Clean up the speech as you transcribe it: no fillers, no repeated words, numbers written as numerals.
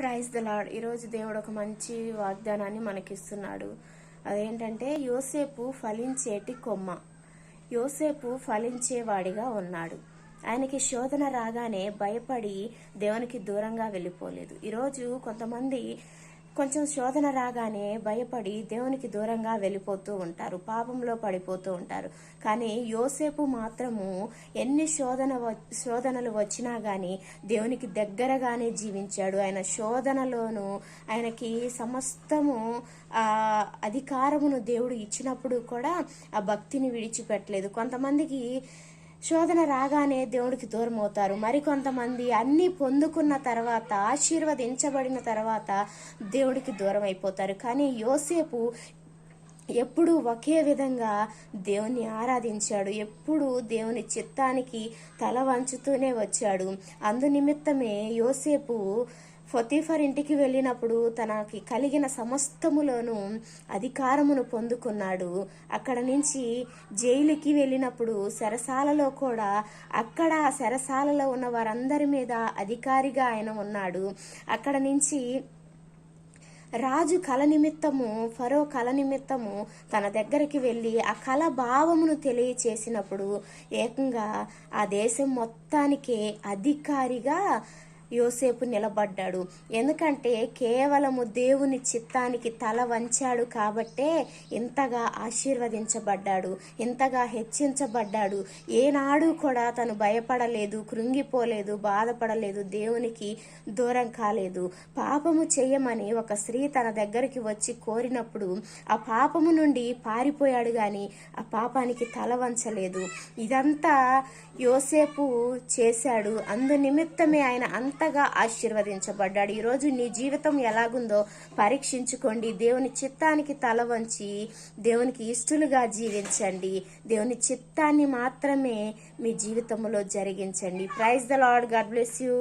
Praise the lord. ఈరోజు దేవుడు ఒక మంచి వాగ్దానాన్ని మనకిస్తున్నాడు. అదేంటంటే యోసేపు ఫలించేటి కొమ్మ. యోసేపు ఫలించేవాడిగా ఉన్నాడు. ఆయనకి శోధన రాగానే భయపడి దేవునికి దూరంగా వెళ్ళిపోలేదు. ఈరోజు కొంతమంది కొంచెం శోధన రాగానే భయపడి దేవునికి దూరంగా వెళ్ళిపోతూ ఉంటారు, పాపంలో పడిపోతూ ఉంటారు. కానీ యోసేపు మాత్రము ఎన్ని శోధనలు వచ్చినా గాని దేవునికి దగ్గరగానే జీవించాడు. ఆయన శోధనలోను ఆయనకి సమస్తము అధికారమును దేవుడు ఇచ్చినప్పుడు కూడా ఆ భక్తిని విడిచిపెట్టలేదు. కొంతమందికి శోధన రాగానే దేవుడికి దూరం అవుతారు. మరికొంతమంది అన్ని పొందుకున్న తర్వాత, ఆశీర్వదించబడిన తర్వాత దేవుడికి దూరం అయిపోతారు. కానీ యోసేపు ఎప్పుడు ఒకే విధంగా దేవుని ఆరాధించాడు. ఎప్పుడు దేవుని చిత్తానికి తల వంచుతూనే వచ్చాడు. అందు నిమిత్తమే యోసేపు పొతీఫర్ ఇంటికి వెళ్ళినప్పుడు తనకి కలిగిన సమస్తములోను అధికారమును పొందుకున్నాడు. అక్కడ నుంచి జైలుకి వెళ్ళినప్పుడు చెరసాలలో కూడా అక్కడ చెరసాలలో ఉన్న వారందరి మీద అధికారిగా ఆయన ఉన్నాడు. అక్కడ నుంచి రాజు కళ నిమిత్తము, ఫరో కళ నిమిత్తము తన దగ్గరికి వెళ్ళి ఆ కళ భావమును తెలియచేసినప్పుడు ఏకంగా ఆ దేశం మొత్తానికే అధికారిగా యోసేపు నిలబడ్డాడు. ఎందుకంటే కేవలము దేవుని చిత్తానికి తల వంచాడు కాబట్టే ఇంతగా ఆశీర్వదించబడ్డాడు, ఇంతగా హెచ్చించబడ్డాడు. ఏనాడు కూడా తను భయపడలేదు, కృంగిపోలేదు, బాధపడలేదు, దేవునికి దూరం కాలేదు. పాపము చేయమని ఒక స్త్రీ తన దగ్గరికి వచ్చి కోరినప్పుడు ఆ పాపము నుండి పారిపోయాడు గాని ఆ పాపానికి తల వంచలేదు. ఇదంతా యోసేపు చేశాడు. అందు నిమిత్తమే ఆయన అంతగా ఆశీర్వదించబడ్డాడు. ఈరోజు నీ జీవితం ఎలాగుందో పరీక్షించుకోండి. దేవుని చిత్తానికి తల వంచి దేవునికి ఇష్టలుగా జీవించండి. దేవుని చిత్తాన్ని మాత్రమే మీ జీవితంలో జరిగించండి. Praise the Lord. God bless you.